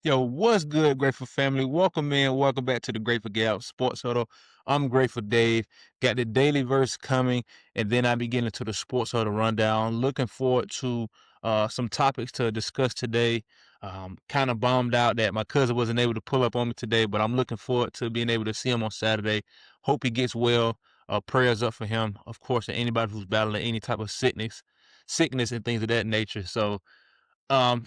Yo, what's good, Grateful family? Welcome in. Welcome back to the Grateful Gab Sports Huddle. I'm Grateful Dave. Got the daily verse coming, and then I be getting into the Sports Huddle rundown. Looking forward to some topics to discuss today. Kind of bummed out that my cousin wasn't able to pull up on me today, but I'm looking forward to being able to see him on Saturday. Hope he gets well. Prayers up for him, of course, and anybody who's battling any type of sickness and things of that nature. So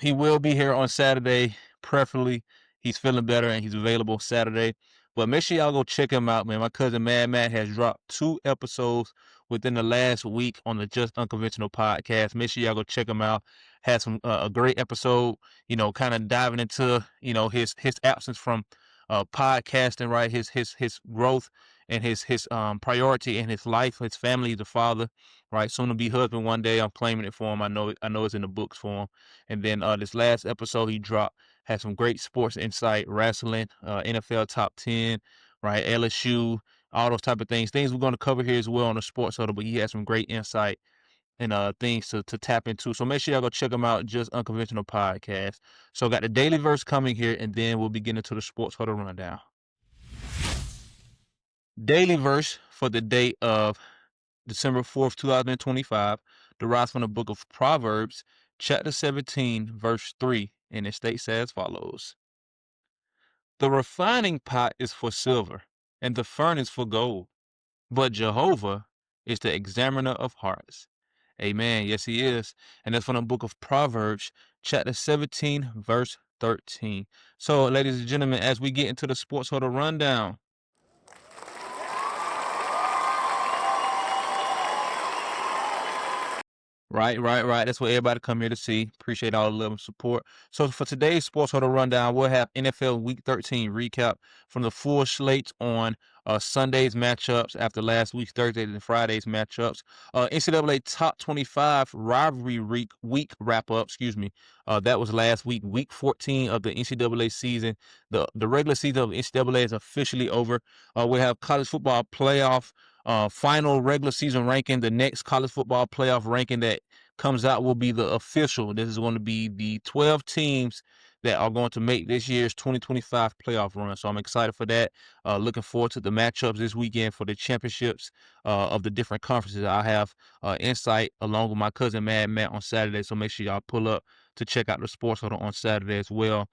he will be here on Saturday, preferably. He's feeling better and he's available Saturday. But make sure y'all go check him out, man. My cousin Mad Matt has dropped 2 episodes within the last week on the Just Unconventional podcast. Make sure y'all go check him out. Had some a great episode, kind of diving into, his absence from podcasting, right? His growth and his priority in his life, his family, he's a father, right? Soon to be husband one day. I'm claiming it for him. I know it's in the books for him. And then this last episode he dropped had some great sports insight, wrestling, NFL top 10, right? LSU, all those type of things. Things we're going to cover here as well on the Sports Huddle, but he had some great insight and things to tap into. So make sure y'all go check them out, Just Unconventional Podcast. So got the daily verse coming here, and then we'll be getting into the Sports Huddle rundown. Daily verse for the day of December 4th, 2025, derives from the book of Proverbs, chapter 17, verse 3, and it states as follows. The refining pot is for silver, and the furnace for gold, but Jehovah is the examiner of hearts. Amen. Yes, he is. And that's from the book of Proverbs, chapter 17, verse 13. So, ladies and gentlemen, as we get into the Sports Huddle rundown, Right. That's what everybody come here to see. Appreciate all the love and support. So for today's Sports Huddle rundown, we'll have NFL Week 13 recap from the full slates on Sunday's matchups after last week's Thursday and Friday's matchups. NCAA Top 25 rivalry week wrap up. That was last week, Week 14 of the NCAA season. The regular season of NCAA is officially over. We have college football playoff. Final regular season ranking. The next college football playoff ranking that comes out will be the official. This is going to be the 12 teams that are going to make this year's 2025 playoff run. So I'm excited for that. Looking forward to the matchups this weekend for the championships of the different conferences. I have insight along with my cousin Mad Matt on Saturday. So make sure y'all pull up to check out the Sports Huddle on Saturday as well.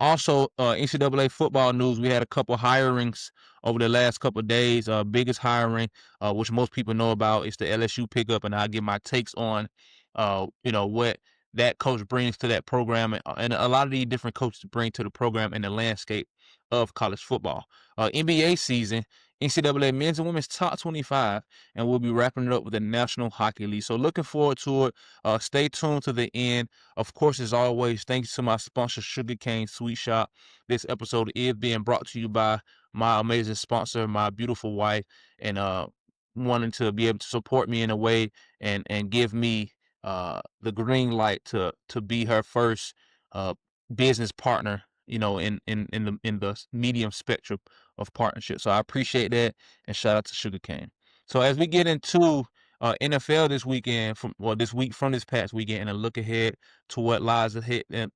Also, NCAA football news. We had a couple hirings over the last couple of days. Biggest hiring, which most people know about, is the LSU pickup, and I'll give my takes on, what that coach brings to that program, and a lot of the different coaches bring to the program and the landscape of college football. NBA season, NCAA men's and women's top 25, and we'll be wrapping it up with the National Hockey League. So looking forward to it. Stay tuned to the end. Of course, as always, thanks to my sponsor, Sugarcane Sweet Shop. This episode is being brought to you by my amazing sponsor, my beautiful wife, and wanting to be able to support me in a way and give me the green light to be her first business partner, in the medium spectrum of partnership. So I appreciate that, and shout out to Sugarcane. So as we get into NFL this weekend, from this past weekend, and a look ahead to what lies ahead, and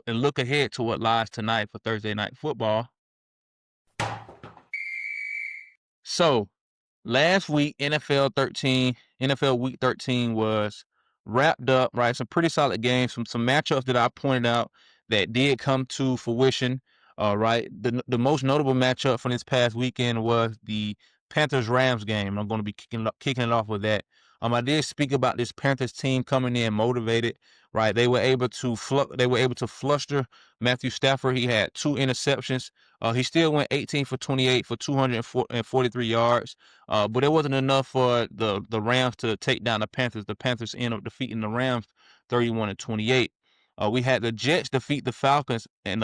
look ahead to what lies tonight for Thursday night football. So last week, NFL Week 13 was wrapped up, right? Some pretty solid games, some matchups that I pointed out that did come to fruition, right? The most notable matchup from this past weekend was the Panthers-Rams game. I'm going to be kicking it off with that. I did speak about this Panthers team coming in motivated, right? They were able to fluster Matthew Stafford. He had 2 interceptions. He still went 18 for 28 for 243 yards. But it wasn't enough for the Rams to take down the Panthers. The Panthers ended up defeating the Rams 31-28. We had the Jets defeat the Falcons with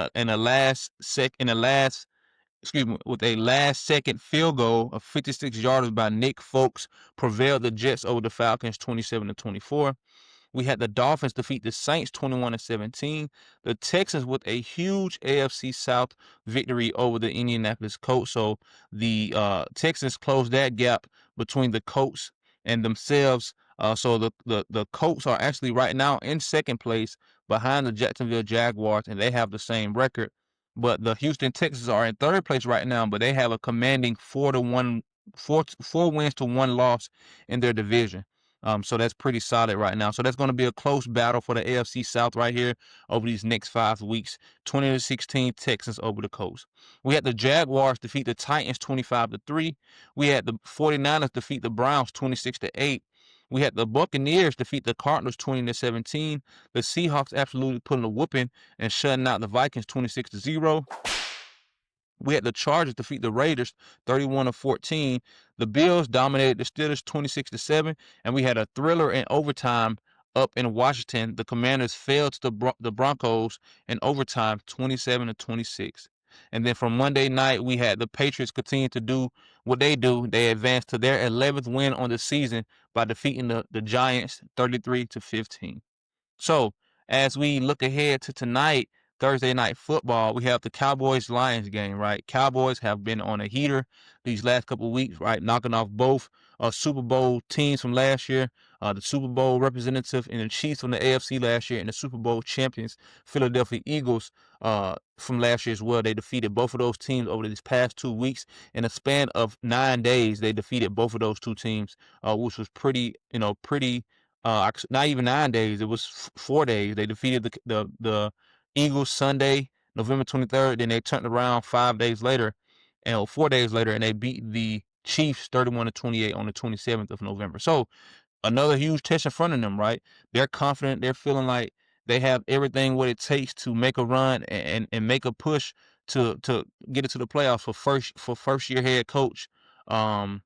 a last second field goal of 56 yards by Nick Folks prevailed the Jets over the Falcons 27-24. We had the Dolphins defeat the Saints 21-17. The Texans with a huge AFC South victory over the Indianapolis Colts. So the Texans closed that gap between the Colts and themselves So the Colts are actually right now in second place behind the Jacksonville Jaguars, and they have the same record. But the Houston Texans are in third place right now, but they have a commanding 4-1, four wins to one loss in their division. So that's pretty solid right now. So that's going to be a close battle for the AFC South right here over these next 5 weeks. 20-16 Texans over the Colts. We had the Jaguars defeat the Titans 25-3. We had the 49ers defeat the Browns 26-8. We had the Buccaneers defeat the Cardinals 20-17. The Seahawks absolutely putting a whooping and shutting out the Vikings 26-0. We had the Chargers defeat the Raiders 31-14. The Bills dominated the Steelers 26-7, and we had a thriller in overtime up in Washington. The Commanders fell to the Broncos in overtime 27-26. And then from Monday night, we had the Patriots continue to do what they do. They advanced to their 11th win on the season by defeating the Giants 33-15. So, as we look ahead to tonight, Thursday night football, we have the Cowboys-Lions game, right? Cowboys have been on a heater these last couple of weeks, right? Knocking off both Super Bowl teams from last year, the Super Bowl representative and the Chiefs from the AFC last year, and the Super Bowl champions, Philadelphia Eagles, from last year as well. They defeated both of those teams over these past 2 weeks. In a span of 9 days, they defeated both of those two teams, which was pretty not even 9 days. It was 4 days. They defeated the Eagles Sunday, November 23rd. Then they turned around 5 days later, and 4 days later, and they beat the Chiefs 31-28 on the 27th of November. So another huge test in front of them, right? They're confident. They're feeling like they have everything what it takes to make a run and make a push to get into the playoffs for first year head coach. I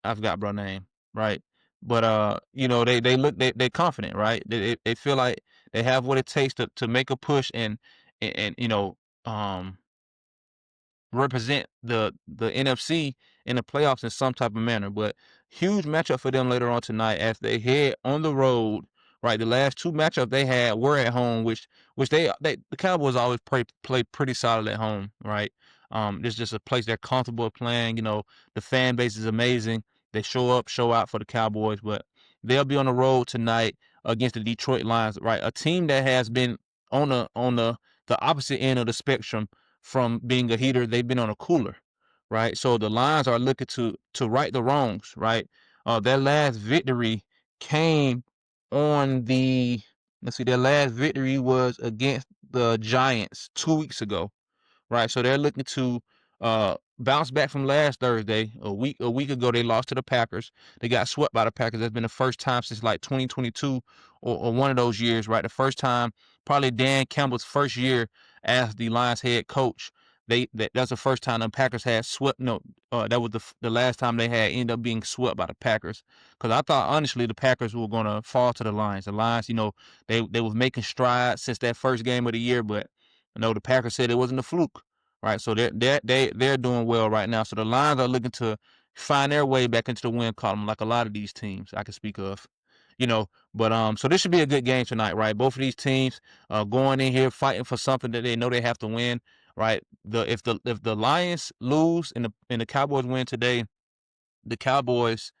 forgot bro name, right? But they look they confident, right? They feel like they have what it takes to make a push and represent the NFC in the playoffs in some type of manner. But huge matchup for them later on tonight as they head on the road. Right, the last two matchups they had were at home, which the Cowboys always play pretty solid at home. Right, it's just a place they're comfortable playing. The fan base is amazing. They show up, show out for the Cowboys, but they'll be on the road tonight against the Detroit Lions. Right, a team that has been on the opposite end of the spectrum from being a heater. They've been on a cooler, right? So the Lions are looking to right the wrongs, right? Their last victory came on their last victory was against the Giants 2 weeks ago, right? So they're looking to bounce back from last Thursday. A week ago, they lost to the Packers. They got swept by the Packers. That's been the first time since like 2022 or one of those years, right? The first time, probably Dan Campbell's first year as the Lions head coach. That's the first time the Packers had swept. No, that was the last time they had ended up being swept by the Packers. Because I thought honestly the Packers were gonna fall to the Lions. The Lions, they was making strides since that first game of the year, but the Packers said it wasn't a fluke, right? So they're doing well right now. So the Lions are looking to find their way back into the win column, like a lot of these teams I can speak of. But so this should be a good game tonight, right? Both of these teams going in here fighting for something that they know they have to win, right? If the Lions lose and the Cowboys win today, the Cowboys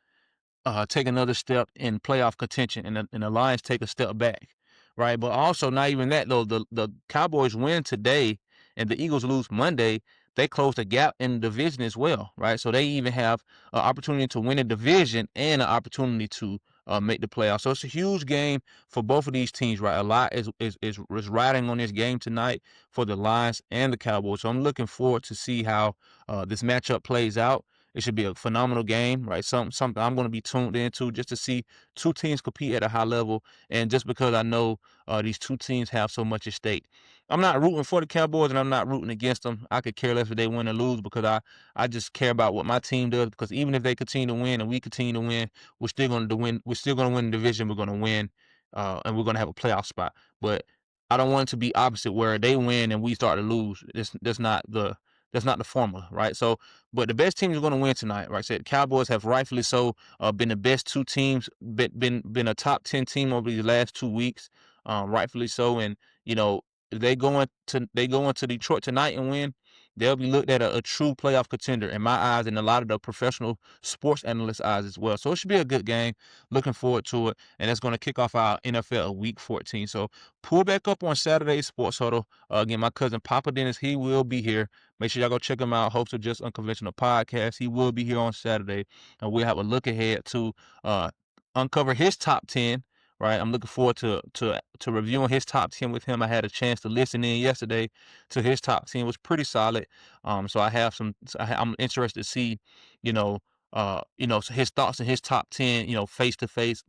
take another step in playoff contention, and the Lions take a step back, right? But also, not even that though. The Cowboys win today, and the Eagles lose Monday. They close the gap in the division as well, right? So they even have an opportunity to win a division and an opportunity to make the playoffs. So it's a huge game for both of these teams, right? A lot is riding on this game tonight for the Lions and the Cowboys. So I'm looking forward to see how this matchup plays out. It should be a phenomenal game, right? Something I'm going to be tuned into just to see two teams compete at a high level, and just because I know these two teams have so much at stake. I'm not rooting for the Cowboys, and I'm not rooting against them. I could care less if they win or lose because I just care about what my team does. Because even if they continue to win and we continue to win, we're still going to win. We're still going to win the division. We're going to win, and we're going to have a playoff spot. But I don't want it to be opposite where they win and we start to lose. That's not the formula, right? So, but the best team is going to win tonight, right? So the Cowboys have rightfully so been the best two teams, been a top 10 team over these last 2 weeks, rightfully so. And they go into Detroit tonight and win. they'll be looked at a true playoff contender in my eyes and a lot of the professional sports analysts' eyes as well. So it should be a good game. Looking forward to it. And that's going to kick off our NFL Week 14. So pull back up on Saturday's Sports Huddle. Again, my cousin Papa Dennis, he will be here. Make sure y'all go check him out. Host of Just Unconventional Podcast. He will be here on Saturday. And we'll have a look ahead to uncover his top 10. Right, I'm looking forward to reviewing his top 10 with him. I had a chance to listen in yesterday to his top 10. It was pretty solid. So I have I'm interested to see, you know, his thoughts and his top 10, face to face,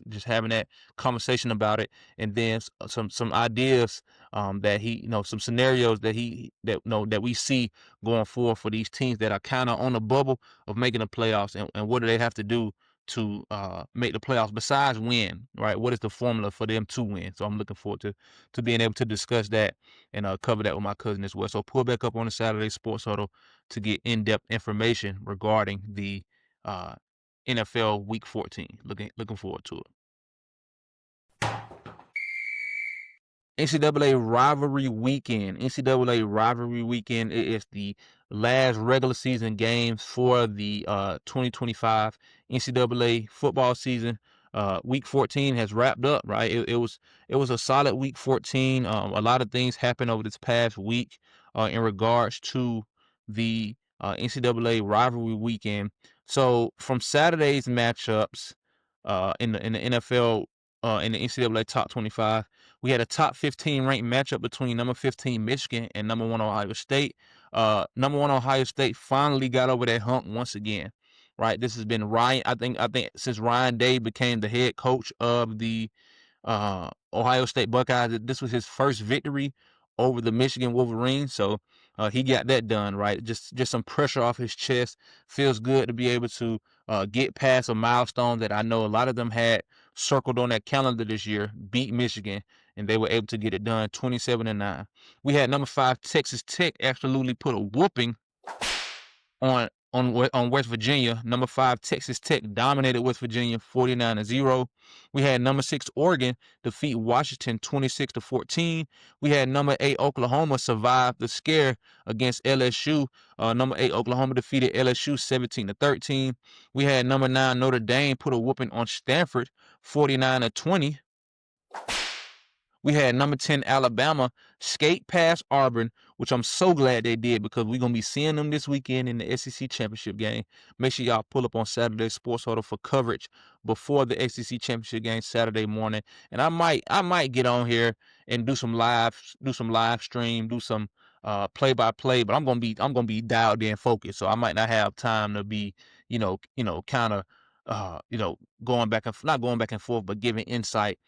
just having that conversation about it, and then some ideas that he, some scenarios that we see going forward for these teams that are kind of on the bubble of making the playoffs, and what do they have to do to make the playoffs besides win, right? What is the formula for them to win? So I'm looking forward to being able to discuss that and cover that with my cousin as well. So pull back up on the Saturday Sports Huddle to get in-depth information regarding the NFL Week 14. Looking forward to it. NCAA rivalry weekend. NCAA rivalry weekend is the last regular season games for the 2025 NCAA football season. Week 14 has wrapped up, right? It was a solid week 14. A lot of things happened over this past week in regards to the NCAA rivalry weekend. So from Saturday's matchups in the NFL in the NCAA top 25. We had a top 15 ranked matchup between number 15 Michigan and number 1 Ohio State. Number 1 Ohio State finally got over that hump once again. Right, this has been Ryan. I think since Ryan Day became the head coach of the Ohio State Buckeyes, this was his first victory over the Michigan Wolverines. So he got that done, right? Just some pressure off his chest. Feels good to be able to get past a milestone that I know a lot of them had circled on that calendar this year, beat Michigan, and they were able to get it done 27-9. We had number 5 Texas Tech absolutely put a whooping on West Virginia. Number 5 Texas Tech dominated West Virginia 49-0. We had number 6 Oregon defeat Washington 26-14. We had number 8 Oklahoma survive the scare against LSU. Number 8 Oklahoma defeated LSU 17-13. We had number 9 Notre Dame put a whooping on Stanford 49-20. We had number 10 Alabama skate past Auburn, which I'm so glad they did because we're going to be seeing them this weekend in the SEC Championship game. Make sure y'all pull up on Saturday Sports Huddle for coverage before the SEC Championship game Saturday morning. And I might get on here and do some live stream, do some play by play, but I'm gonna be dialed in focused. So I might not have time to be, kind of going back and not going back and forth, but giving insight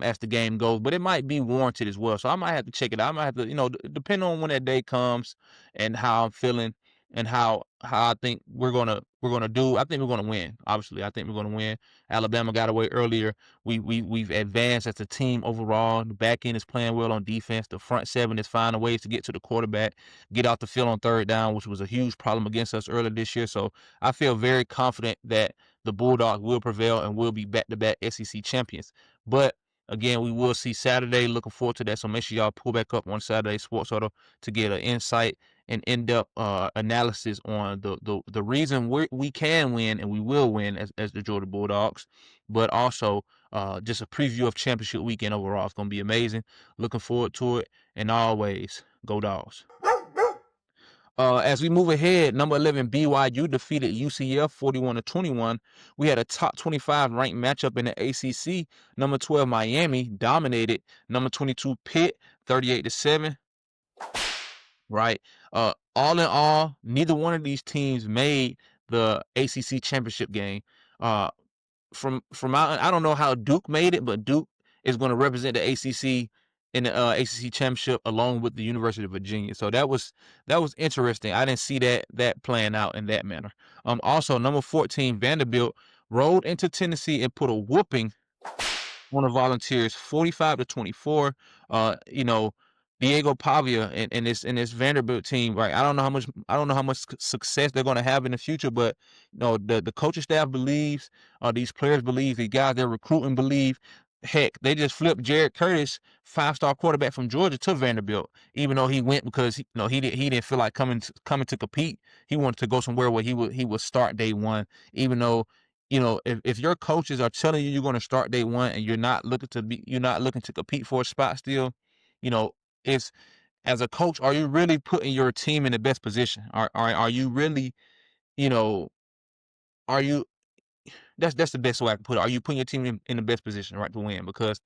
as the game goes, but it might be warranted as well. So I might have to check it out. I might have to, depending on when that day comes and how I'm feeling and how I think we're gonna do. I think we're gonna win. Obviously, I think we're gonna win. Alabama got away earlier. We've advanced as a team overall. The back end is playing well on defense. The front seven is finding ways to get to the quarterback, get out the field on third down, which was a huge problem against us earlier this year. So I feel very confident that the Bulldogs will prevail and will be back-to-back SEC champions. But again, we will see Saturday. Looking forward to that. So make sure y'all pull back up on Saturday Sports Huddle to get an insight and in-depth analysis on the reason we can win and we will win as the Georgia Bulldogs, but also just a preview of championship weekend overall. It's going to be amazing. Looking forward to it. And always, go Dogs. As we move ahead, number 11 BYU defeated UCF 41-21. We had a top 25 ranked matchup in the ACC. Number 12 Miami dominated number 22 Pitt 38-7. Right. All in all, neither one of these teams made the ACC championship game. From I don't know how Duke made it, but Duke is going to represent the ACC in the ACC championship along with the University of Virginia. So that was interesting. I didn't see that playing out in that manner. Also, number 14 Vanderbilt rolled into Tennessee and put a whooping on the Volunteers 45-24. Diego Pavia and this Vanderbilt team, right? I don't know how much success they're going to have in the future, but the coaching staff believes, these players believe, the guys they're recruiting believe Heck, they just flipped Jared Curtis, 5-star quarterback from Georgia, to Vanderbilt, even though he went because he didn't feel like coming to compete. He wanted to go somewhere where he would start day one. Even though, if your coaches are telling you you're going to start day one and you're not looking to compete for a spot still, it's as a coach, are you really putting your team in the best position? Are you really, you know, are you that's the best way I can put it. Are you putting your team in the best position, right, to win? Because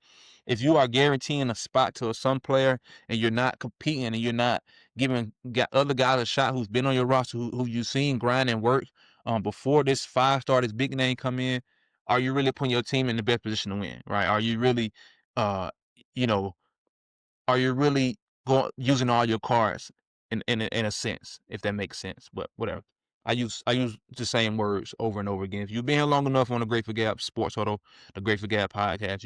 if you are guaranteeing a spot to some player and you're not competing and you're not giving other guys a shot who's been on your roster, who you've seen grind and work before this 5-star, this big name come in, are you really putting your team in the best position to win, right? Are you really, uh, you know, are you really using all your cards in a sense, if that makes sense? But whatever. I use the same words over and over again. If you've been here long enough on the Grateful Gab Sports Huddle, the Grateful Gab Podcast,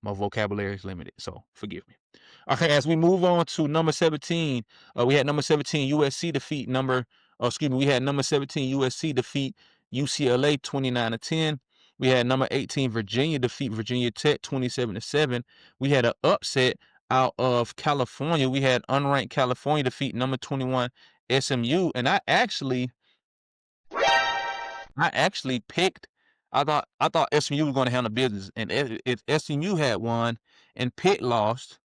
my vocabulary is limited, so forgive me. Okay, as we move on to number 17, we had number 17 USC defeat we had number 17 USC defeat UCLA 29-10. We had number 18 Virginia defeat Virginia Tech 27-7. We had an upset out of California. We had unranked California defeat number 21 SMU, and I actually picked. I thought SMU was going to handle business, and if SMU had won and Pitt lost,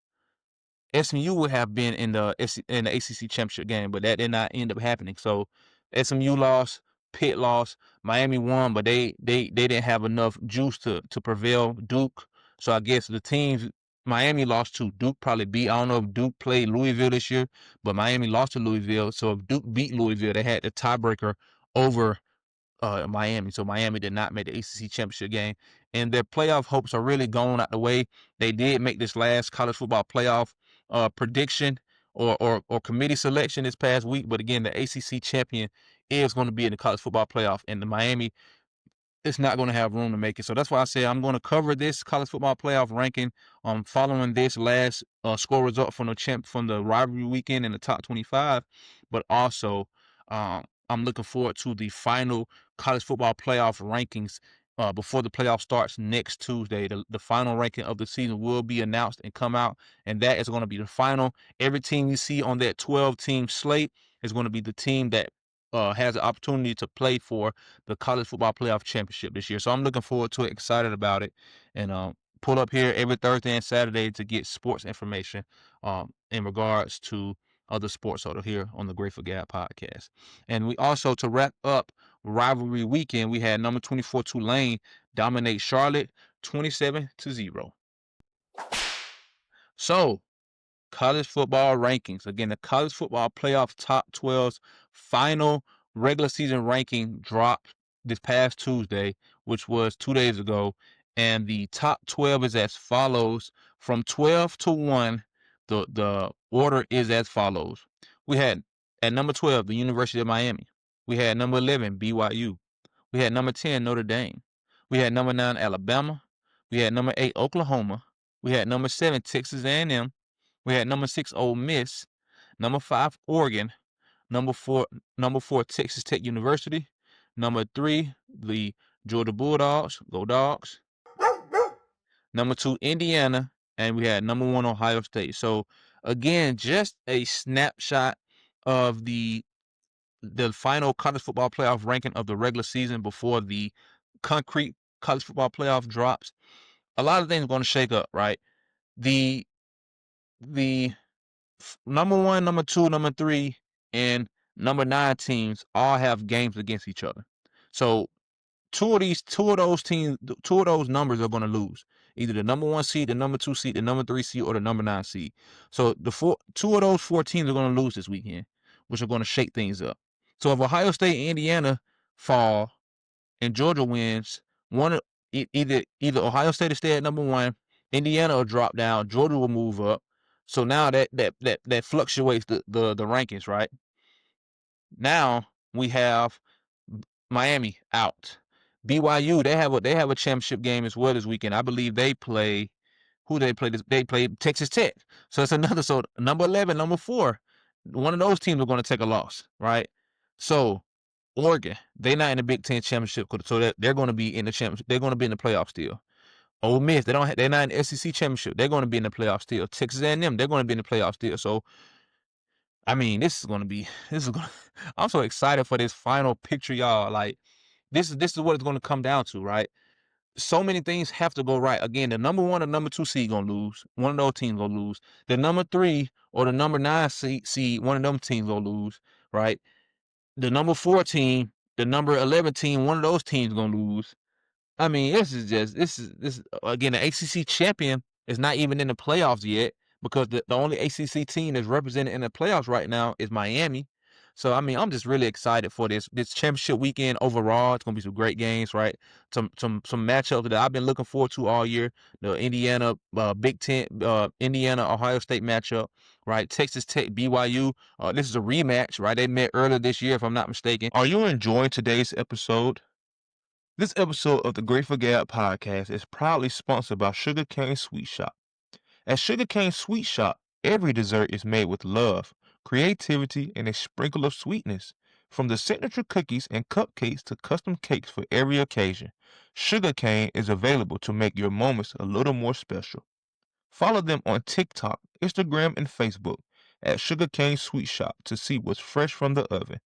SMU would have been in the ACC championship game, but that did not end up happening. So SMU lost, Pitt lost, Miami won, but they didn't have enough juice to prevail Duke. So I guess the teams Miami lost to Duke probably beat. I don't know if Duke played Louisville this year, but Miami lost to Louisville. So if Duke beat Louisville, they had the tiebreaker over Miami. So Miami did not make the ACC championship game, and their playoff hopes are really gone out the way. They did make this last college football playoff prediction or committee selection this past week, but again, the ACC champion is going to be in the college football playoff, and the Miami it's not going to have room to make it. So that's why I say I'm going to cover this college football playoff ranking following this last score result from the rivalry weekend in the top 25, but also I'm looking forward to the final college football playoff rankings before the playoff starts next Tuesday. The final ranking of the season will be announced and come out, and that is going to be the final. Every team you see on that 12-team slate is going to be the team that has the opportunity to play for the college football playoff championship this year. So I'm looking forward to it, excited about it, and pull up here every Thursday and Saturday to get sports information in regards to other sports over here on the Grateful Gab Podcast. And we also, to wrap up rivalry weekend, we had number 24 Tulane dominate Charlotte 27-0. So college football rankings. Again, the college football playoff top 12's final regular season ranking dropped this past Tuesday, which was 2 days ago. And the top 12 is as follows. From 12 to 1, the order is as follows. We had at number 12, the University of Miami. We had number 11, BYU. We had number 10, Notre Dame. We had number 9, Alabama. We had number 8, Oklahoma. We had number 7, Texas A&M. We had number 6, Ole Miss. Number 5, Oregon. Number four, Texas Tech University. Number 3, the Georgia Bulldogs. Go Dogs. Number 2, Indiana. And we had number 1, Ohio State. So again, just a snapshot of the final college football playoff ranking of the regular season before the concrete college football playoff drops. A lot of things are going to shake up, right? The number 1, number 2, number 3, and number 9 teams all have games against each other. So two of those numbers are going to lose. Either the number 1 seed, the number 2 seed, the number 3 seed, or the number 9 seed. So two of those 4 teams are going to lose this weekend, which are going to shake things up. So if Ohio State and Indiana fall and Georgia wins, either Ohio State will stay at number 1, Indiana will drop down, Georgia will move up. So now that fluctuates the rankings, right? Now we have Miami out. BYU, they have a championship game as well this weekend. I believe they play they play Texas Tech. So it's another. So number 11, number 4, one of those teams are going to take a loss, right? So Oregon, they're not in the Big Ten championship, so they're going to be in the championship. They're going to be in the playoffs still. Ole Miss, they're not in the SEC championship. They're going to be in the playoffs still. Texas A&M, they're going to be in the playoffs still. So, I mean, I'm so excited for this final picture, y'all. Like, this is what it's going to come down to, right? So many things have to go right. Again, the number 1 or number 2 seed gonna lose. One of those teams gonna lose. The number 3 or the number 9 seed, one of them teams gonna lose, right? The number 4 team, the number 11 team, one of those teams gonna lose. I mean, this is again, the ACC champion is not even in the playoffs yet, because the only ACC team that's represented in the playoffs right now is Miami. So I mean, I'm just really excited for this championship weekend overall. It's gonna be some great games, right? Some matchups that I've been looking forward to all year. The Indiana Big Ten, Indiana Ohio State matchup, right? Texas Tech BYU. This is a rematch, right? They met earlier this year, if I'm not mistaken. Are you enjoying today's episode? This episode of the Grateful Gab Podcast is proudly sponsored by Sugarcane Sweet Shop. At Sugarcane Sweet Shop, every dessert is made with love, creativity, and a sprinkle of sweetness. From the signature cookies and cupcakes to custom cakes for every occasion, Sugarcane is available to make your moments a little more special. Follow them on TikTok, Instagram, and Facebook at Sugarcane Sweet Shop to see what's fresh from the oven.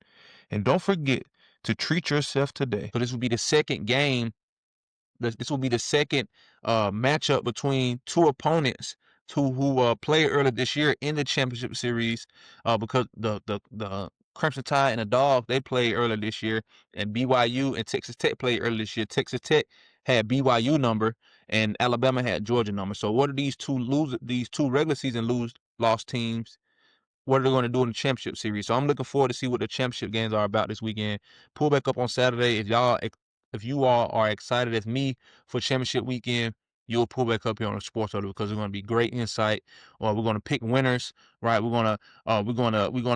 And don't forget to treat yourself today. So this will be the second game. This will be the second matchup between two opponents who played earlier this year in the championship series, because the Crimson Tide and the Dogs, they played earlier this year, and BYU and Texas Tech played earlier this year. Texas Tech had BYU number and Alabama had Georgia number. So what are these two regular season lost teams? What are they going to do in the championship series? So I'm looking forward to see what the championship games are about this weekend. Pull back up on Saturday. If you all are excited as me for championship weekend, you'll pull back up here on the Sports Huddle, because it's going to be great insight. Or we're going to pick winners, right? We're gonna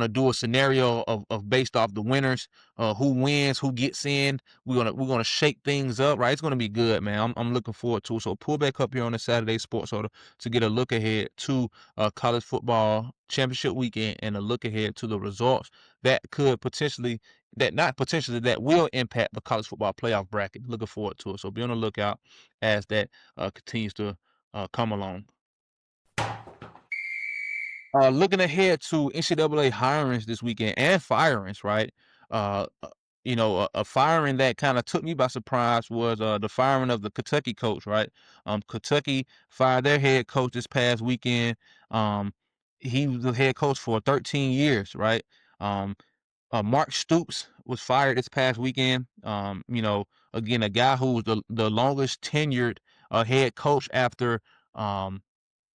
do a scenario of based off the winners, who wins, who gets in. We're gonna shake things up, right? It's going to be good, man. I'm looking forward to it. So pull back up here on the Saturday Sports Huddle to get a look ahead to college football championship weekend and a look ahead to the results that could potentially, that will impact the college football playoff bracket. Looking forward to it. So be on the lookout as that continues to come along. Looking ahead to NCAA hirings this weekend and firings, right? Uh, uh, a firing that kind of took me by surprise was the firing of the Kentucky coach, right? Kentucky fired their head coach this past weekend. He was the head coach for 13 years, right? Um, Mark Stoops was fired this past weekend. Again, a guy who was the longest tenured head coach after Nick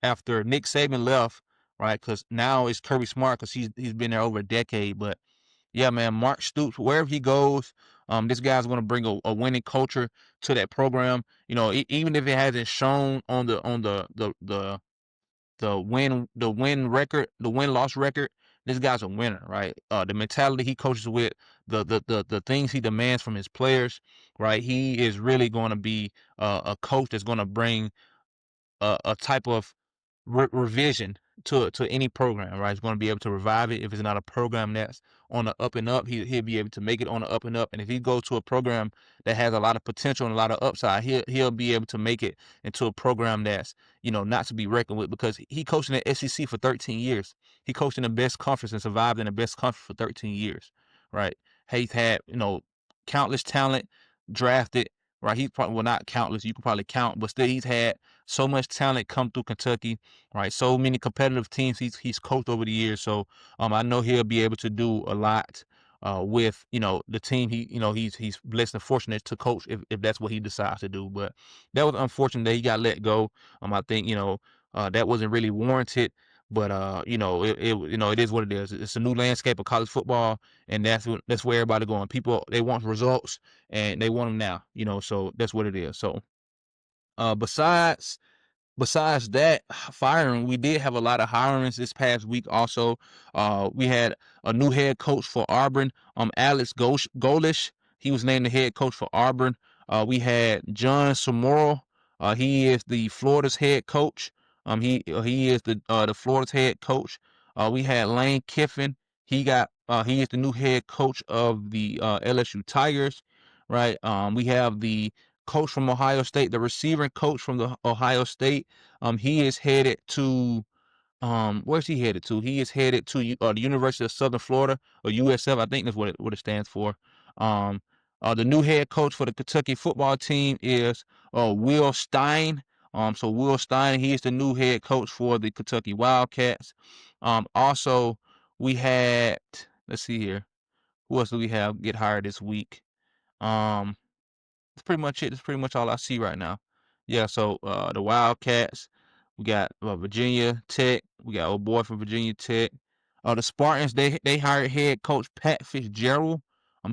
Saban left, right? Because now it's Kirby Smart, because he's been there over a decade. But yeah, man, Mark Stoops, wherever he goes, this guy's going to bring a winning culture to that program. Even if it hasn't shown on the win loss record, this guy's a winner, right? The mentality he coaches with, the things he demands from his players, right? He is really going to be a coach that's going to bring a type of revision to any program, right? He's going to be able to revive it. If it's not a program that's on the up and up, he'll be able to make it on the up and up. And if he goes to a program that has a lot of potential and a lot of upside, he'll be able to make it into a program that's, not to be reckoned with, because he coached in the SEC for 13 years. He coached in the best conference and survived in the best conference for 13 years, right? He's had, countless talent drafted, right? He's probably, well, not countless, you can probably count, but still he's had so much talent come through Kentucky, right? So many competitive teams he's coached over the years. So I know he'll be able to do a lot with the team he's blessed and fortunate to coach, if that's what he decides to do. But that was unfortunate that he got let go. I think that wasn't really warranted. But it is what it is. It's a new landscape of college football, and that's where everybody going. People, they want results, and they want them now. So that's what it is. So besides that firing, we did have a lot of hirings this past week. Also, we had a new head coach for Auburn, Alex Golish. He was named the head coach for Auburn. We had John Samoro. He is the Florida's head coach. He is the Florida's head coach. We had Lane Kiffin. He is the new head coach of the LSU Tigers. Right. We have the coach from Ohio State, the receiving coach from the Ohio State. He is headed to where's he headed to? He is headed to the University of Southern Florida, or USF. I think that's what it stands for. Um, the new head coach for the Kentucky football team is Will Stein. So Will Stein, he is the new head coach for the Kentucky Wildcats. Also we had, let's see here, who else do we have get hired this week? Um, that's pretty much it. That's pretty much all I see right now. Yeah, so the Wildcats, we got Virginia Tech. We got old boy from Virginia Tech. The Spartans, they hired head coach Pat Fitzgerald.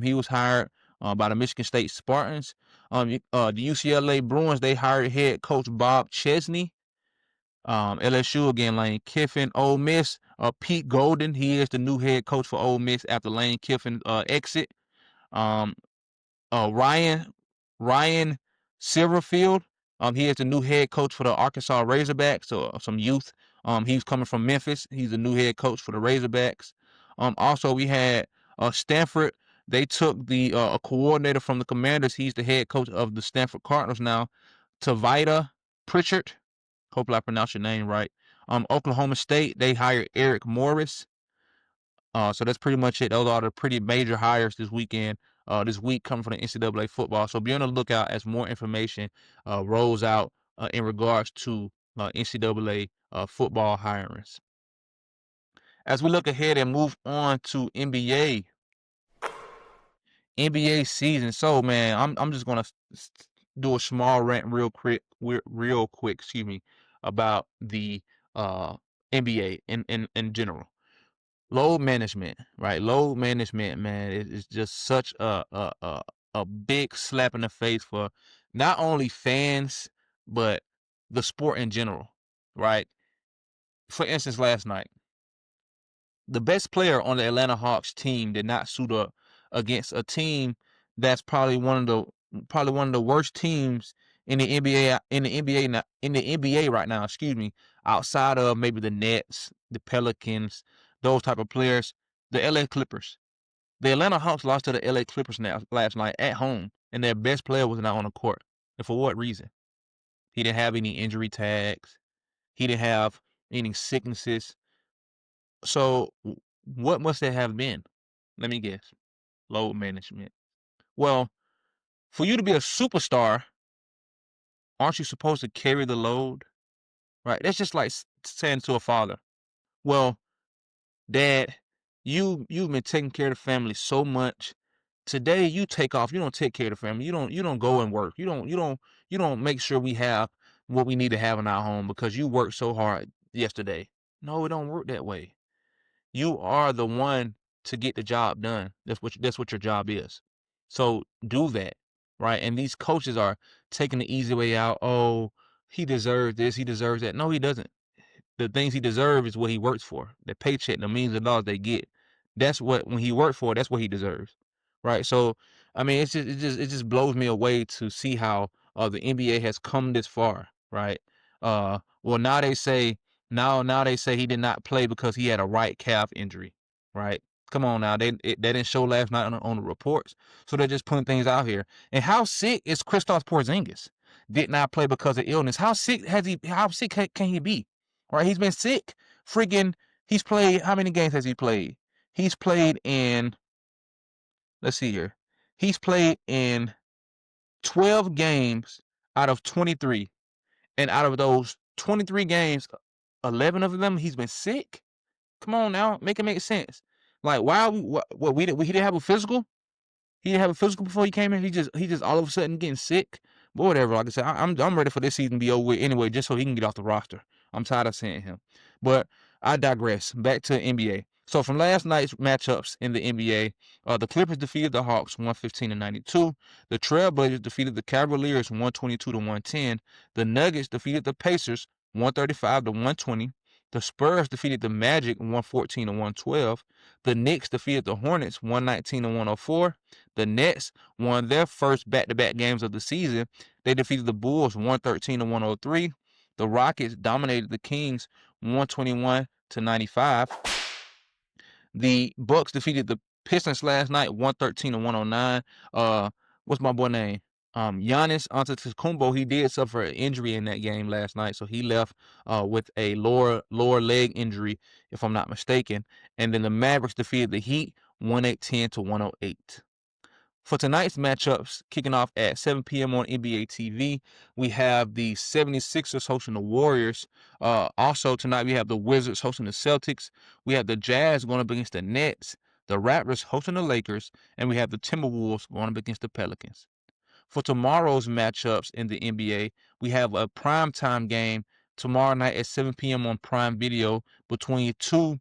He was hired by the Michigan State Spartans. The UCLA Bruins, they hired head coach Bob Chesney. LSU again, Lane Kiffin. Ole Miss, Pete Golden, he is the new head coach for Ole Miss after Lane Kiffin exit. Um, Ryan Silverfield. He is the new head coach for the Arkansas Razorbacks. So some youth. He's coming from Memphis. He's the new head coach for the Razorbacks. Also we had Stanford. They took the a coordinator from the Commanders. He's the head coach of the Stanford Cardinals now, Tavita Pritchard. Hopefully I pronounced your name right. Oklahoma State, they hired Eric Morris. So that's pretty much it. Those are the pretty major hires this weekend. This week coming from the NCAA football. So be on the lookout as more information rolls out in regards to NCAA football hirings. As we look ahead and move on to NBA season. So man, I'm just gonna do a small rant real quick, excuse me, about the NBA in general. Load management, right? Load management, man, is just such a big slap in the face for not only fans but the sport in general, right? For instance, last night, the best player on the Atlanta Hawks team did not suit up against a team that's probably one of the worst teams in the NBA right now, excuse me, outside of maybe the Nets, the Pelicans, those type of players, the LA Clippers. The Atlanta Hawks lost to the LA Clippers last night at home, and their best player was not on the court. And for what reason? He didn't have any injury tags. He didn't have any sicknesses. So what must it have been? Let me guess. Load management. Well, for you to be a superstar, aren't you supposed to carry the load? Right? That's just like saying to a father, well, Dad, you've been taking care of the family so much. Today you take off. You don't take care of the family. You don't go and work. You don't make sure we have what we need to have in our home because you worked so hard yesterday. No, it don't work that way. You are the one to get the job done. That's what your job is. So do that, right? And these coaches are taking the easy way out. Oh, he deserves this. He deserves that. No, he doesn't. The things he deserves is what he works for. The paycheck, the millions of dollars they get. That's what when he worked for. That's what he deserves, right? So, I mean, it just blows me away to see how the NBA has come this far, right? Well, now they say he did not play because he had a right calf injury, right? Come on now, they didn't show last night on the reports, so they're just putting things out here. And how sick is Kristaps Porzingis? Did not play because of illness. How sick has he? How sick can he be? Right? He's been sick. He's played. How many games has he played? He's played in. Let's see here. He's played in 12 games out of 23, and out of those 23 games, 11 of them he's been sick. Come on now, make it make sense. Like, why? We didn't have a physical. He didn't have a physical before he came in. He just all of a sudden getting sick. But whatever. Like I said, I'm ready for this season to be over with anyway, just so he can get off the roster. I'm tired of seeing him. But I digress. Back to NBA. So from last night's matchups in the NBA, the Clippers defeated the Hawks 115-92. The Trailblazers defeated the Cavaliers 122-110. The Nuggets defeated the Pacers 135-120. The Spurs defeated the Magic 114-112. The Knicks defeated the Hornets 119-104. The Nets won their first back-to-back games of the season. They defeated the Bulls 113-103. The Rockets dominated the Kings 121-95. The Bucks defeated the Pistons last night 113-109. What's my boy name? Giannis Antetokounmpo, he did suffer an injury in that game last night, so he left with a lower leg injury, if I'm not mistaken. And then the Mavericks defeated the Heat 110 to 108. For tonight's matchups, kicking off at 7 p.m. on NBA TV, we have the 76ers hosting the Warriors. Also tonight, we have the Wizards hosting the Celtics. We have the Jazz going up against the Nets, the Raptors hosting the Lakers, and we have the Timberwolves going up against the Pelicans. For tomorrow's matchups in the NBA, we have a primetime game tomorrow night at 7 p.m. on Prime Video between two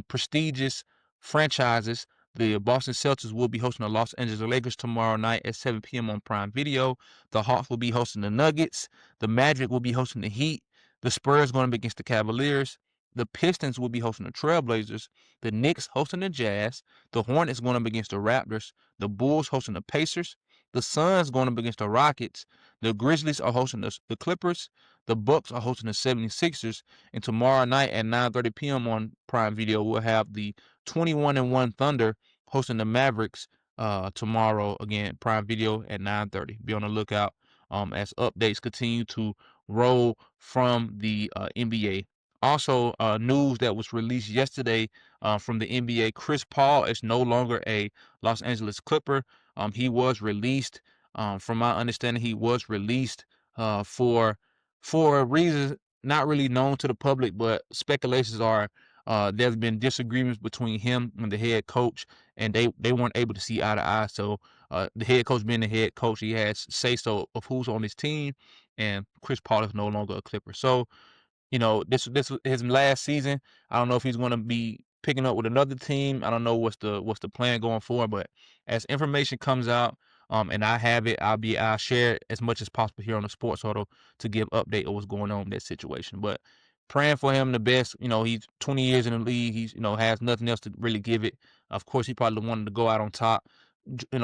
prestigious franchises. The Boston Celtics will be hosting the Los Angeles Lakers tomorrow night at 7 p.m. on Prime Video. The Hawks will be hosting the Nuggets. The Magic will be hosting the Heat. The Spurs going up against the Cavaliers. The Pistons will be hosting the Trailblazers. The Knicks hosting the Jazz. The Hornets going up against the Raptors. The Bulls hosting the Pacers. The Suns going up against the Rockets. The Grizzlies are hosting the Clippers. The Bucks are hosting the 76ers. And tomorrow night at 9:30 p.m. on Prime Video, we'll have the 21-1 Thunder hosting the Mavericks tomorrow, again, Prime Video at 9:30. Be on the lookout as updates continue to roll from the NBA. Also, news that was released yesterday from the NBA, Chris Paul is no longer a Los Angeles Clipper. He was released. From my understanding, he was released for reasons not really known to the public, but speculations are there's been disagreements between him and the head coach, and they weren't able to see eye to eye. So the head coach being the head coach, he has say so of who's on his team, and Chris Paul is no longer a Clipper. So this was his last season. I don't know if he's going to be picking up with another team. I don't know what's the plan going forward, but as information comes out, and I have it, I'll share it as much as possible here on the Sports Huddle to give update of what's going on in that situation. But praying for him the best. He's 20 years in the league. He's has nothing else to really give it. Of course, he probably wanted to go out on top.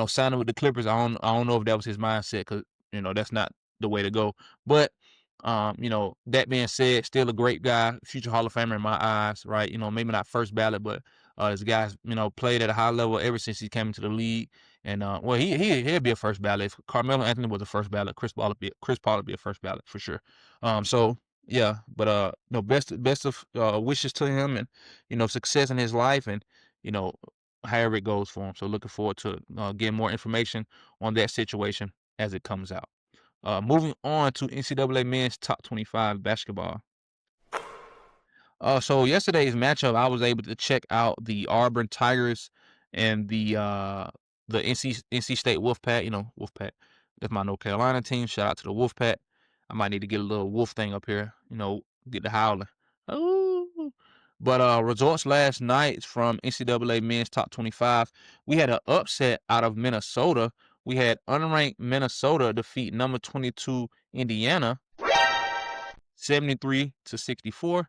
Signing with the Clippers, I don't know if that was his mindset, because that's not the way to go. But that being said, still a great guy, future Hall of Famer in my eyes, right? Maybe not first ballot, but this guy's played at a high level ever since he came into the league. And well, he'll be a first ballot. If Carmelo Anthony was a first ballot, Chris Paul would be a first ballot for sure. So yeah, but best of wishes to him, and success in his life, and however it goes for him. So looking forward to getting more information on that situation as it comes out. Moving on to NCAA men's top 25 basketball. So yesterday's matchup, I was able to check out the Auburn Tigers and the NC State Wolfpack. Wolfpack. That's my North Carolina team. Shout out to the Wolfpack. I might need to get a little wolf thing up here. Get the howling. Ooh. But results last night from NCAA men's top 25, we had an upset out of Minnesota. We had unranked Minnesota defeat number 22 Indiana 73-64.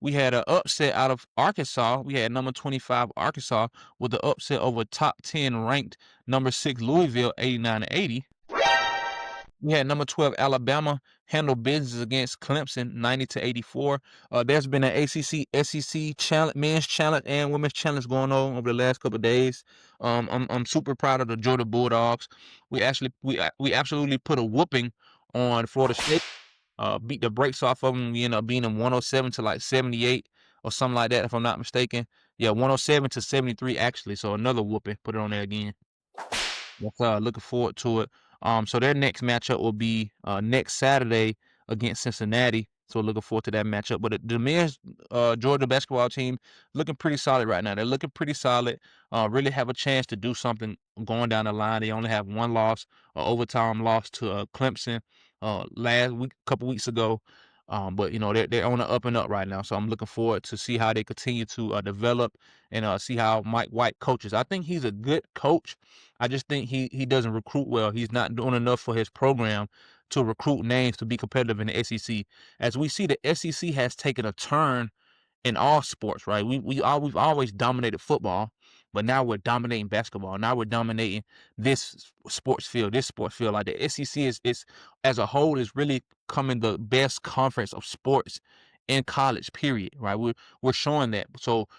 We had an upset out of Arkansas. We had number 25 Arkansas with the upset over top 10 ranked number 6 Louisville 89-80. We had number 12 Alabama handle business against Clemson 90-84. There's been an ACC, SEC challenge, men's challenge and women's challenge going on over the last couple of days. I'm super proud of the Georgia Bulldogs. We absolutely put a whooping on Florida State. Beat the brakes off of them. We ended up beating them 107 to like 78 or something like that, if I'm not mistaken. Yeah, 107 to 73 actually. So another whooping. Put it on there again. Yes, looking forward to it. So their next matchup will be next Saturday against Cincinnati. So looking forward to that matchup. But the men's Georgia basketball team looking pretty solid right now. They're looking pretty solid. Really have a chance to do something going down the line. They only have one loss, an overtime loss to Clemson last week, a couple weeks ago. But they're on the up and up right now. So I'm looking forward to see how they continue to develop and see how Mike White coaches. I think he's a good coach. I just think he doesn't recruit well. He's not doing enough for his program to recruit names to be competitive in the SEC. As we see, the SEC has taken a turn in all sports, right? We've always dominated football, but now we're dominating basketball. Now we're dominating this sports field. Like the SEC is as a whole is really becoming the best conference of sports in college. Period. Right? We're showing that. So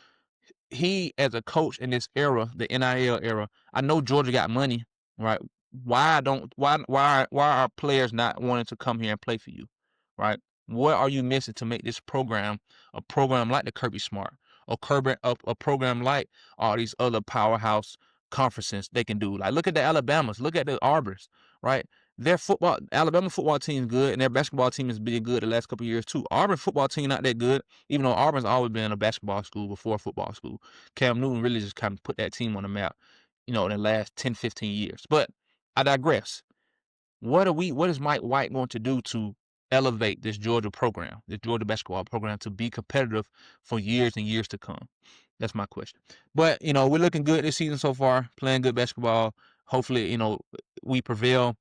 he, as a coach in this era, the NIL era, I know Georgia got money, right? why are players not wanting to come here and play for you, right? What are you missing to make this program a program like the Kirby Smart, a program like all these other powerhouse conferences they can do? Like look at the Alabamas, look at the Auburn's, right? Their football, Alabama football team is good, and their basketball team has been good the last couple of years too. Auburn football team not that good, even though Auburn's always been a basketball school before a football school. Cam Newton really just kind of put that team on the map, in the last 10, 15 years. But I digress. What is Mike White going to do to elevate this Georgia program, this Georgia basketball program, to be competitive for years and years to come? That's my question. But, we're looking good this season so far, playing good basketball. Hopefully, we prevail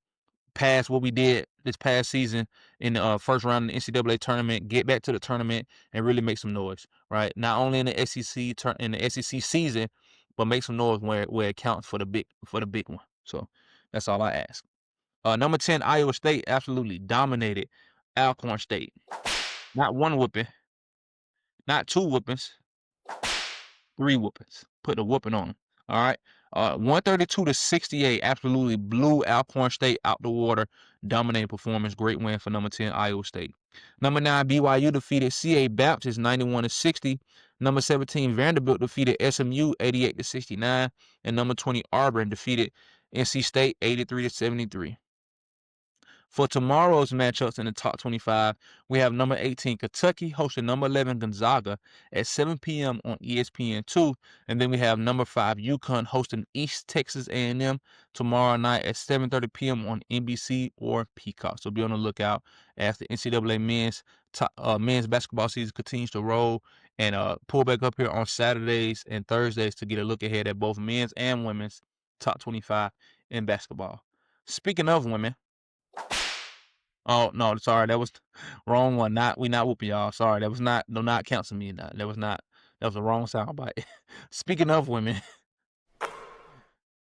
past what we did this past season in the first round of the NCAA tournament, get back to the tournament and really make some noise, right? Not only in the SEC season, but make some noise where it counts for the big one. So that's all I ask. Number 10, Iowa State absolutely dominated Alcorn State. Not one whooping, not two whoopings, 3 whoopings. Put a whooping on them. All right. 132-68 absolutely blew Alcorn State out the water. Dominating performance. Great win for number 10, Iowa State. Number 9, BYU defeated CA Baptist 91-60. Number 17, Vanderbilt defeated SMU 88-69. And number 20, Auburn defeated NC State 83-73. For tomorrow's matchups in the top 25, we have number 18 Kentucky hosting number 11 Gonzaga at 7 p.m. on ESPN2, and then we have number 5 UConn hosting East Texas A&M tomorrow night at 7:30 p.m. on NBC or Peacock. So be on the lookout as the NCAA men's basketball season continues to roll, and pull back up here on Saturdays and Thursdays to get a look ahead at both men's and women's top 25 in basketball. Speaking of women. Oh no, sorry, that was wrong one. We not whooping y'all. Sorry, that was not counseling me. That was a wrong soundbite. Speaking of women,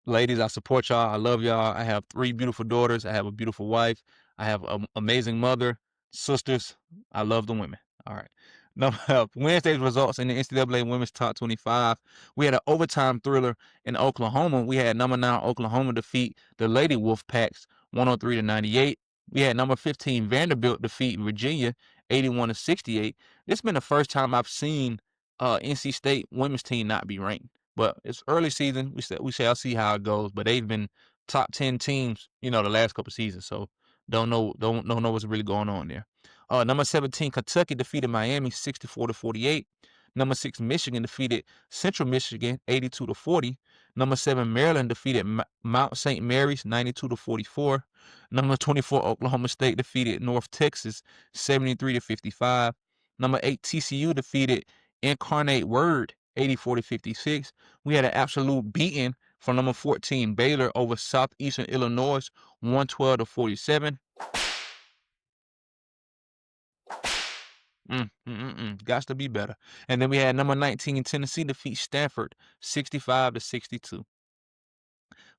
ladies, I support y'all. I love y'all. I have 3 beautiful daughters. I have a beautiful wife. I have an amazing mother, sisters. I love the women. All right. Now, Wednesday's results in the NCAA Women's Top 25. We had an overtime thriller in Oklahoma. We had number 9 Oklahoma defeat the Lady Wolfpacks 103-98. We had number 15 Vanderbilt defeat Virginia 81-68. This has been the first time I've seen NC State women's team not be ranked. But it's early season. We shall see how it goes. But they've been top 10 teams, the last couple seasons. So don't know what's really going on there. Number 17 Kentucky defeated Miami 64-48. Number 6 Michigan defeated Central Michigan 82-40. Number 7 Maryland defeated Mount St. Mary's 92-44. Number 24 Oklahoma State defeated North Texas 73-55. Number 8 TCU defeated Incarnate Word 84-56. We had an absolute beating from number 14 Baylor over Southeastern Illinois 112-47. Got to be better. And then we had number 19 Tennessee defeat Stanford 65-62.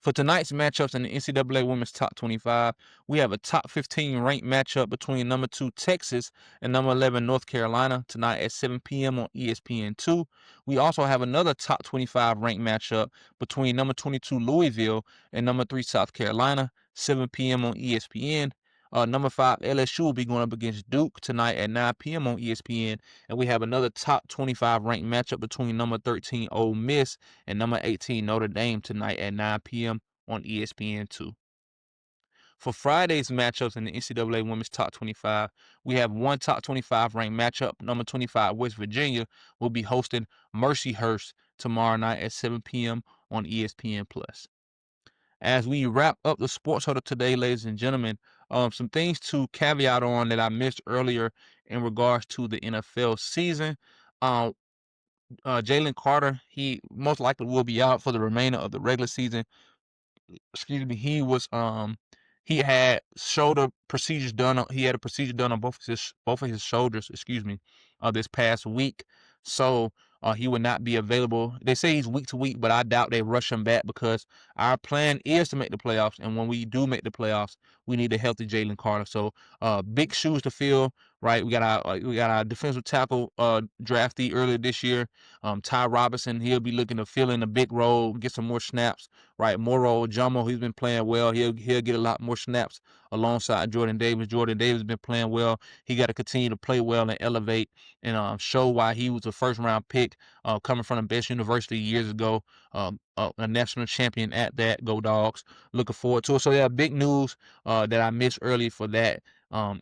For tonight's matchups in the NCAA Women's Top 25, we have a top 15 ranked matchup between number 2 Texas and number 11 North Carolina tonight at 7 p.m. on ESPN2. We also have another top 25 ranked matchup between number 22 Louisville and number 3 South Carolina, 7 p.m. on ESPN. Number 5 LSU will be going up against Duke tonight at 9 p.m. on ESPN. And we have another top 25 ranked matchup between number 13 Ole Miss and number 18 Notre Dame tonight at 9 p.m. on ESPN2. For Friday's matchups in the NCAA Women's Top 25, we have one top 25 ranked matchup. Number 25 West Virginia will be hosting Mercyhurst tomorrow night at 7 p.m. on ESPN+. As we wrap up the Sports Huddle today, ladies and gentlemen, some things to caveat on that I missed earlier in regards to the NFL season. Jalen Carter, he most likely will be out for the remainder of the regular season. Excuse me. He had shoulder procedures done. He had a procedure done on both of his shoulders. This past week. So he would not be available. They say he's week to week, but I doubt they rush him back because our plan is to make the playoffs. And when we do make the playoffs, we need a healthy Jalen Carter. So big shoes to fill, right? We got our defensive tackle draftee earlier this year, Ty Robinson. He'll be looking to fill in a big role, get some more snaps, right? Moro Jomo, he's been playing well. He'll get a lot more snaps alongside Jordan Davis. Jordan Davis has been playing well. He got to continue to play well and elevate and show why he was a first round pick coming from the best university years ago, a national champion at that. Go Dogs. Looking forward to it. So yeah, big news that I missed early for that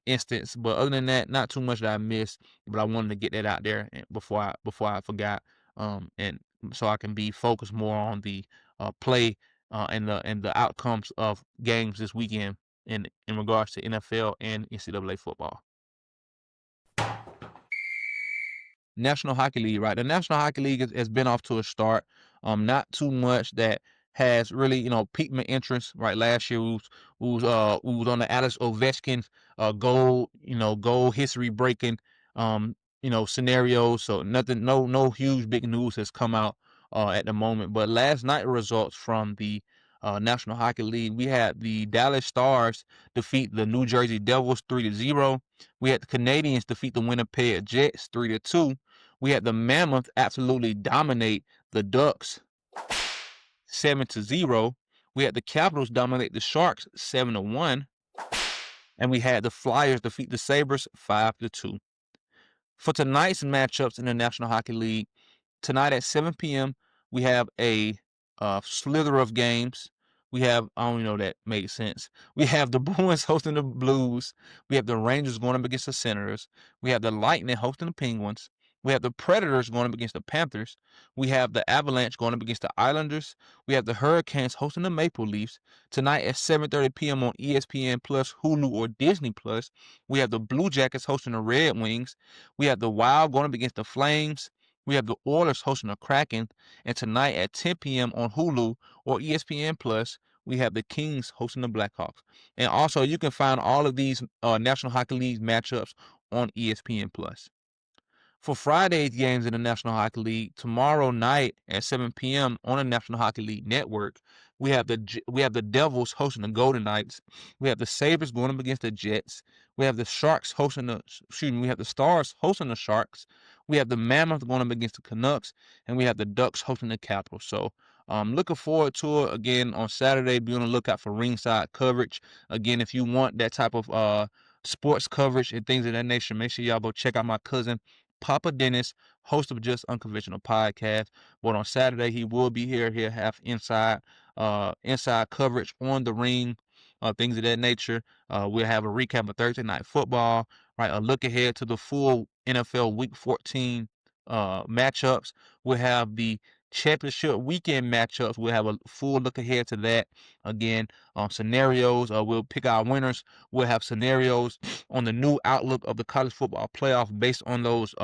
instance. But other than that, not too much that I missed. But I wanted to get that out there before I forgot. And so I can be focused more on the play and the outcomes of games this weekend in regards to NFL and NCAA football. National Hockey League, right? The National Hockey League has been off to a start. Not too much that has really, piqued my interest. Right, last year we was on the Alex Ovechkin goal history breaking scenarios. So nothing, no huge big news has come out at the moment. But last night results from the National Hockey League, we had the Dallas Stars defeat the New Jersey Devils 3-0. We had the Canadians defeat the Winnipeg Jets 3-2. We had the Mammoth absolutely dominate the Ducks 7-0. We had the Capitals dominate the Sharks 7-1. And we had the Flyers defeat the Sabres 5-2. For tonight's matchups in the National Hockey League, tonight at 7 p.m., we have a slither of games. We have, I don't know that made sense. We have the Bruins hosting the Blues. We have the Rangers going up against the Senators. We have the Lightning hosting the Penguins. We have the Predators going up against the Panthers. We have the Avalanche going up against the Islanders. We have the Hurricanes hosting the Maple Leafs. Tonight at 7:30 p.m. on ESPN Plus, Hulu, or Disney Plus, we have the Blue Jackets hosting the Red Wings. We have the Wild going up against the Flames. We have the Oilers hosting the Kraken. And tonight at 10 p.m. on Hulu or ESPN Plus, we have the Kings hosting the Blackhawks. And also, you can find all of these National Hockey League matchups on ESPN Plus. For Friday's games in the National Hockey League, tomorrow night at 7 p.m. on the National Hockey League Network, we have the Devils hosting the Golden Knights. We have the Sabres going up against the Jets. We have the we have the Stars hosting the Sharks. We have the Mammoth going up against the Canucks, and we have the Ducks hosting the Capitals. So looking forward to it again on Saturday. Be on the lookout for ringside coverage. Again, if you want that type of sports coverage and things of that nature, make sure y'all go check out my cousin Papa Dennis, host of Just Unconventional Podcast. But on Saturday, he will be here. He'll have inside coverage on the ring, things of that nature. We'll have a recap of Thursday Night Football, right? A look ahead to the full NFL Week 14 matchups. We'll have the championship weekend matchups. We'll have a full look ahead to that. Again, scenarios. We'll pick our winners. We'll have scenarios on the new outlook of the college football playoff based on those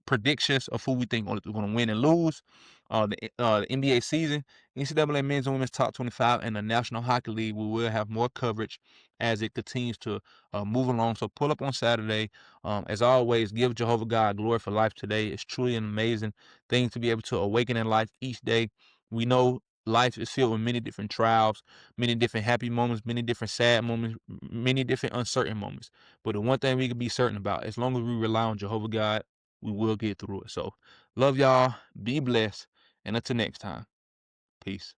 predictions of who we think is going to win and lose. The NBA season, NCAA men's and women's top 25, and the National Hockey League. We will have more coverage as it continues to move along. So pull up on Saturday. As always, give Jehovah God glory for life today. It's truly an amazing thing to be able to awaken in life each day. We know life is filled with many different trials, many different happy moments, many different sad moments, many different uncertain moments. But the one thing we can be certain about, as long as we rely on Jehovah God, we will get through it. So love y'all. Be blessed. And until next time, peace.